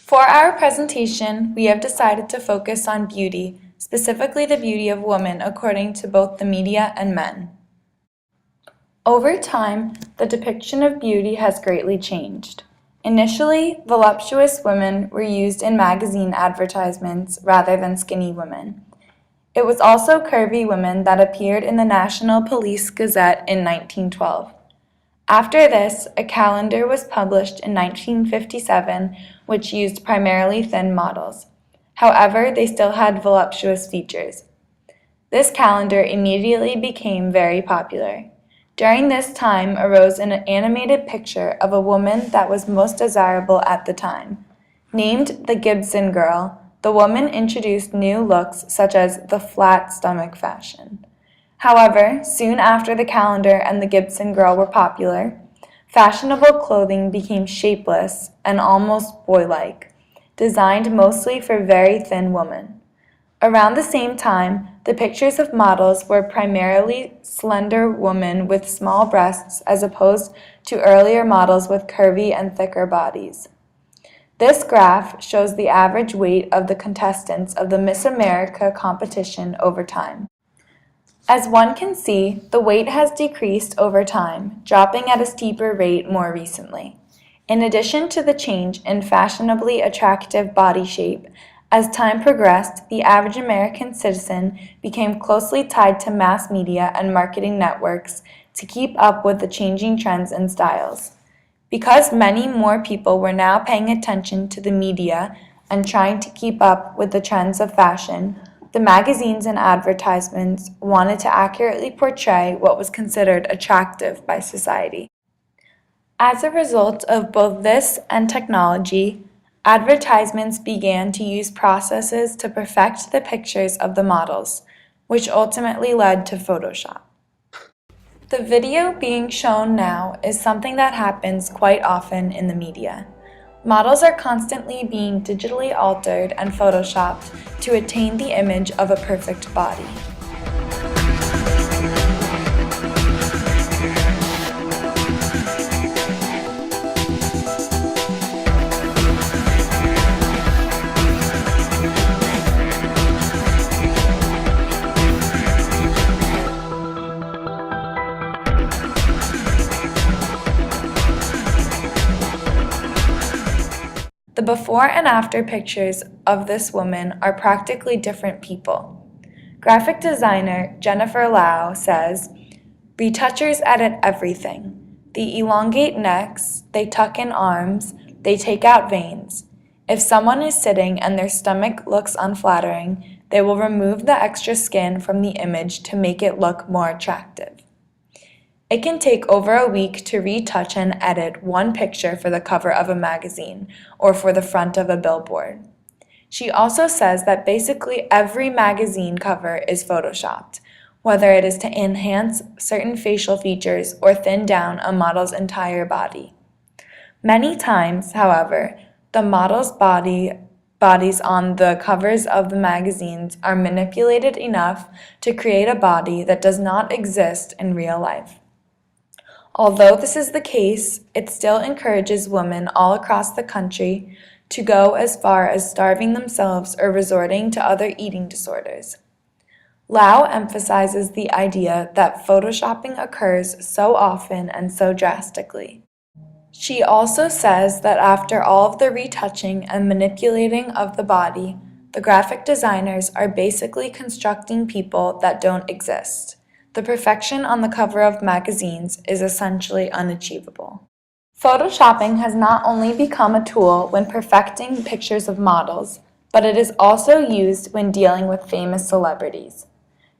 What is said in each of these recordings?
For our presentation, we have decided to focus on beauty, specifically the beauty of women according to both the media and men. Over time, the depiction of beauty has greatly changed. Initially, voluptuous women were used in magazine advertisements rather than skinny women. It was also curvy women that appeared in the National Police Gazette in 1912. After this, a calendar was published in 1957, which used primarily thin models. However, they still had voluptuous features. This calendar immediately became very popular. During this time arose an animated picture of a woman that was most desirable at the time. Named the Gibson Girl, the woman introduced new looks such as the flat stomach fashion. However, soon after the calendar and the Gibson Girl were popular, fashionable clothing became shapeless and almost boy-like, designed mostly for very thin women. Around the same time, the pictures of models were primarily slender women with small breasts as opposed to earlier models with curvy and thicker bodies. This graph shows the average weight of the contestants of the Miss America competition over time. As one can see, the weight has decreased over time, dropping at a steeper rate more recently. In addition to the change in fashionably attractive body shape, as time progressed, the average American citizen became closely tied to mass media and marketing networks to keep up with the changing trends and styles. Because many more people were now paying attention to the media and trying to keep up with the trends of fashion, the magazines and advertisements wanted to accurately portray what was considered attractive by society. As a result of both this and technology, advertisements began to use processes to perfect the pictures of the models, which ultimately led to Photoshop. The video being shown now is something that happens quite often in the media. Models are constantly being digitally altered and photoshopped to attain the image of a perfect body. The before and after pictures of this woman are practically different people. Graphic designer Jennifer Lau says, "Retouchers edit everything. They elongate necks, they tuck in arms, they take out veins. If someone is sitting and their stomach looks unflattering, they will remove the extra skin from the image to make it look more attractive." It can take over a week to retouch and edit one picture for the cover of a magazine or for the front of a billboard. She also says that basically every magazine cover is photoshopped, whether it is to enhance certain facial features or thin down a model's entire body. Many times, however, the model's bodies on the covers of the magazines are manipulated enough to create a body that does not exist in real life. Although this is the case, it still encourages women all across the country to go as far as starving themselves or resorting to other eating disorders. Lau emphasizes the idea that photoshopping occurs so often and so drastically. She also says that after all of the retouching and manipulating of the body, the graphic designers are basically constructing people that don't exist. The perfection on the cover of magazines is essentially unachievable. Photoshopping has not only become a tool when perfecting pictures of models, but it is also used when dealing with famous celebrities.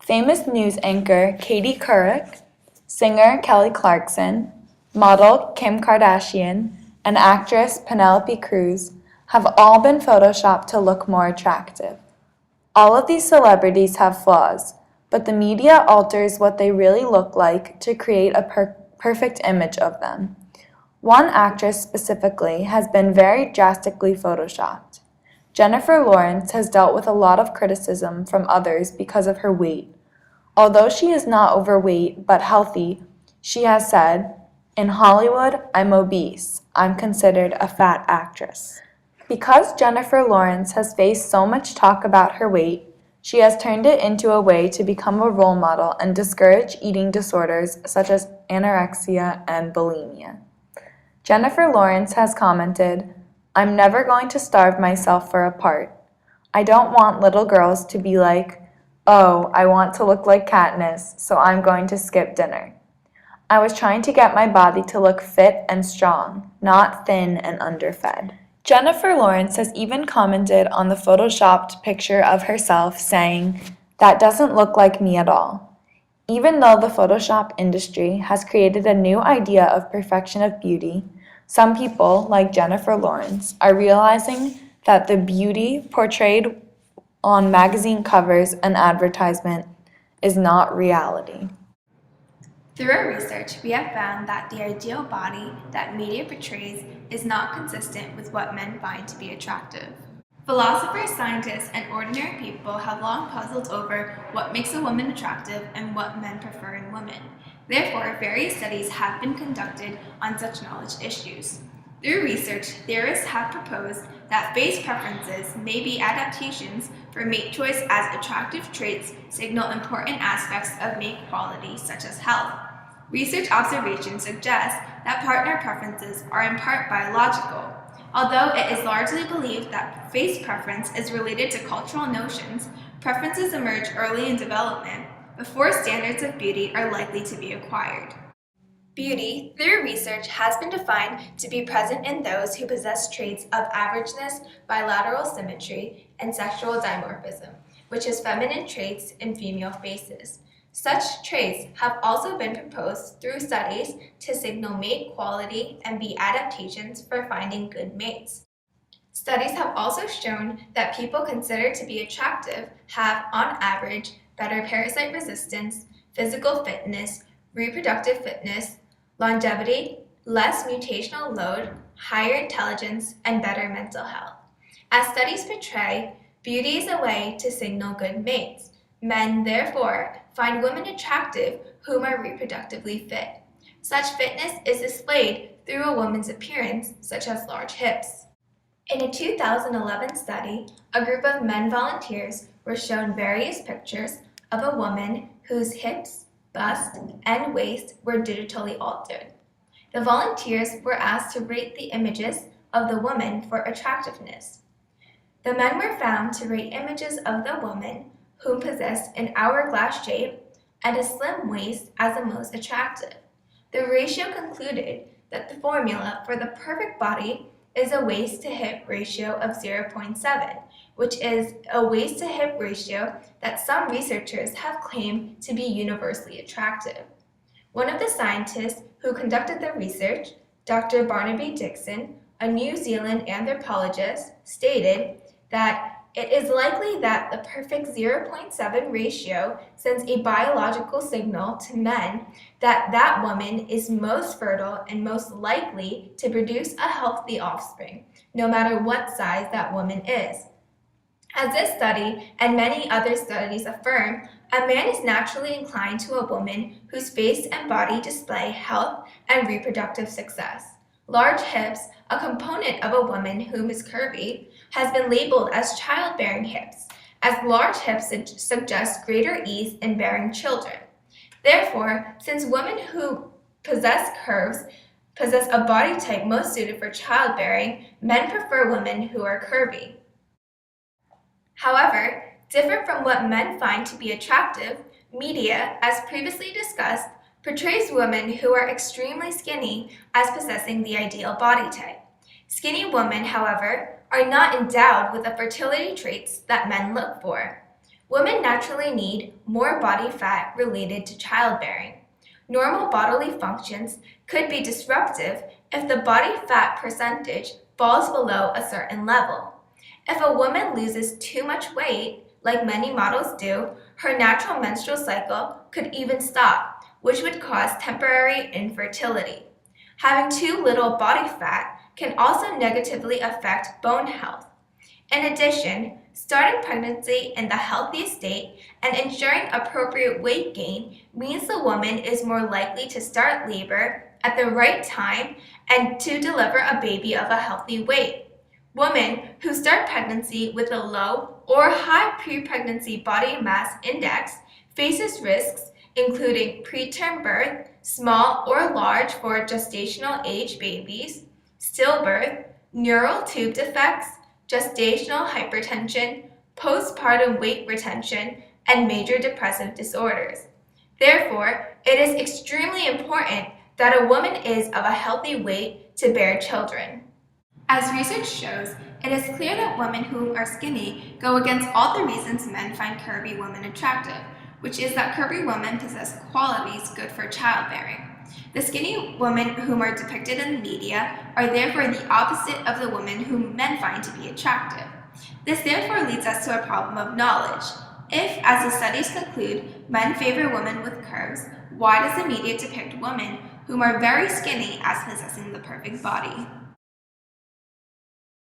Famous news anchor Katie Couric, singer Kelly Clarkson, model Kim Kardashian, and actress Penelope Cruz have all been photoshopped to look more attractive. All of these celebrities have flaws, but the media alters what they really look like to create a perfect image of them. One actress specifically has been very drastically photoshopped. Jennifer Lawrence has dealt with a lot of criticism from others because of her weight. Although she is not overweight but healthy, she has said, "In Hollywood, I'm obese. I'm considered a fat actress." Because Jennifer Lawrence has faced so much talk about her weight, she has turned it into a way to become a role model and discourage eating disorders such as anorexia and bulimia. Jennifer Lawrence has commented, "I'm never going to starve myself for a part. I don't want little girls to be like, oh, I want to look like Katniss, so I'm going to skip dinner. I was trying to get my body to look fit and strong, not thin and underfed." Jennifer Lawrence has even commented on the photoshopped picture of herself, saying, "That doesn't look like me at all." Even though the Photoshop industry has created a new idea of perfection of beauty, some people, like Jennifer Lawrence, are realizing that the beauty portrayed on magazine covers and advertisement is not reality. Through our research, we have found that the ideal body that media portrays is not consistent with what men find to be attractive. Philosophers, scientists, and ordinary people have long puzzled over what makes a woman attractive and what men prefer in women. Therefore, various studies have been conducted on such knowledge issues. Through research, theorists have proposed that face preferences may be adaptations for mate choice, as attractive traits signal important aspects of mate quality such as health. Research observations suggest that partner preferences are in part biological. Although it is largely believed that face preference is related to cultural notions, preferences emerge early in development before standards of beauty are likely to be acquired. Beauty, through research, has been defined to be present in those who possess traits of averageness, bilateral symmetry, and sexual dimorphism, which is feminine traits in female faces. Such traits have also been proposed through studies to signal mate quality and be adaptations for finding good mates. Studies have also shown that people considered to be attractive have, on average, better parasite resistance, physical fitness, reproductive fitness, longevity, less mutational load, higher intelligence, and better mental health. As studies portray, beauty is a way to signal good mates. Men, therefore, find women attractive whom are reproductively fit. Such fitness is displayed through a woman's appearance, such as large hips. In a 2011 study, a group of men volunteers were shown various pictures of a woman whose hips, bust, and waist were digitally altered. The volunteers were asked to rate the images of the woman for attractiveness. The men were found to rate images of the woman who possessed an hourglass shape and a slim waist as the most attractive. The ratio concluded that the formula for the perfect body is a waist-to-hip ratio of 0.7, which is a waist-to-hip ratio that some researchers have claimed to be universally attractive. One of the scientists who conducted the research, Dr. Barnaby Dixon, a New Zealand anthropologist, stated that it is likely that the perfect 0.7 ratio sends a biological signal to men that that woman is most fertile and most likely to produce a healthy offspring, no matter what size that woman is. As this study and many other studies affirm, a man is naturally inclined to a woman whose face and body display health and reproductive success. Large hips, a component of a woman whom is curvy, has been labeled as childbearing hips, as large hips suggest greater ease in bearing children. Therefore, since women who possess curves possess a body type most suited for childbearing, men prefer women who are curvy. However, different from what men find to be attractive, media, as previously discussed, portrays women who are extremely skinny as possessing the ideal body type. Skinny women, however, are not endowed with the fertility traits that men look for. Women naturally need more body fat related to childbearing. Normal bodily functions could be disruptive if the body fat percentage falls below a certain level. If a woman loses too much weight, like many models do, her natural menstrual cycle could even stop, which would cause temporary infertility. Having too little body fat can also negatively affect bone health. In addition, starting pregnancy in the healthiest state and ensuring appropriate weight gain means the woman is more likely to start labor at the right time and to deliver a baby of a healthy weight. Women who start pregnancy with a low or high pre-pregnancy body mass index faces risks including preterm birth, small or large for gestational age babies, stillbirth, neural tube defects, gestational hypertension, postpartum weight retention, and major depressive disorders. Therefore, it is extremely important that a woman is of a healthy weight to bear children. As research shows, it is clear that women who are skinny go against all the reasons men find curvy women attractive, which is that curvy women possess qualities good for childbearing. The skinny women whom are depicted in the media are therefore the opposite of the women whom men find to be attractive. This therefore leads us to a problem of knowledge. If, as the studies conclude, men favor women with curves, why does the media depict women whom are very skinny as possessing the perfect body?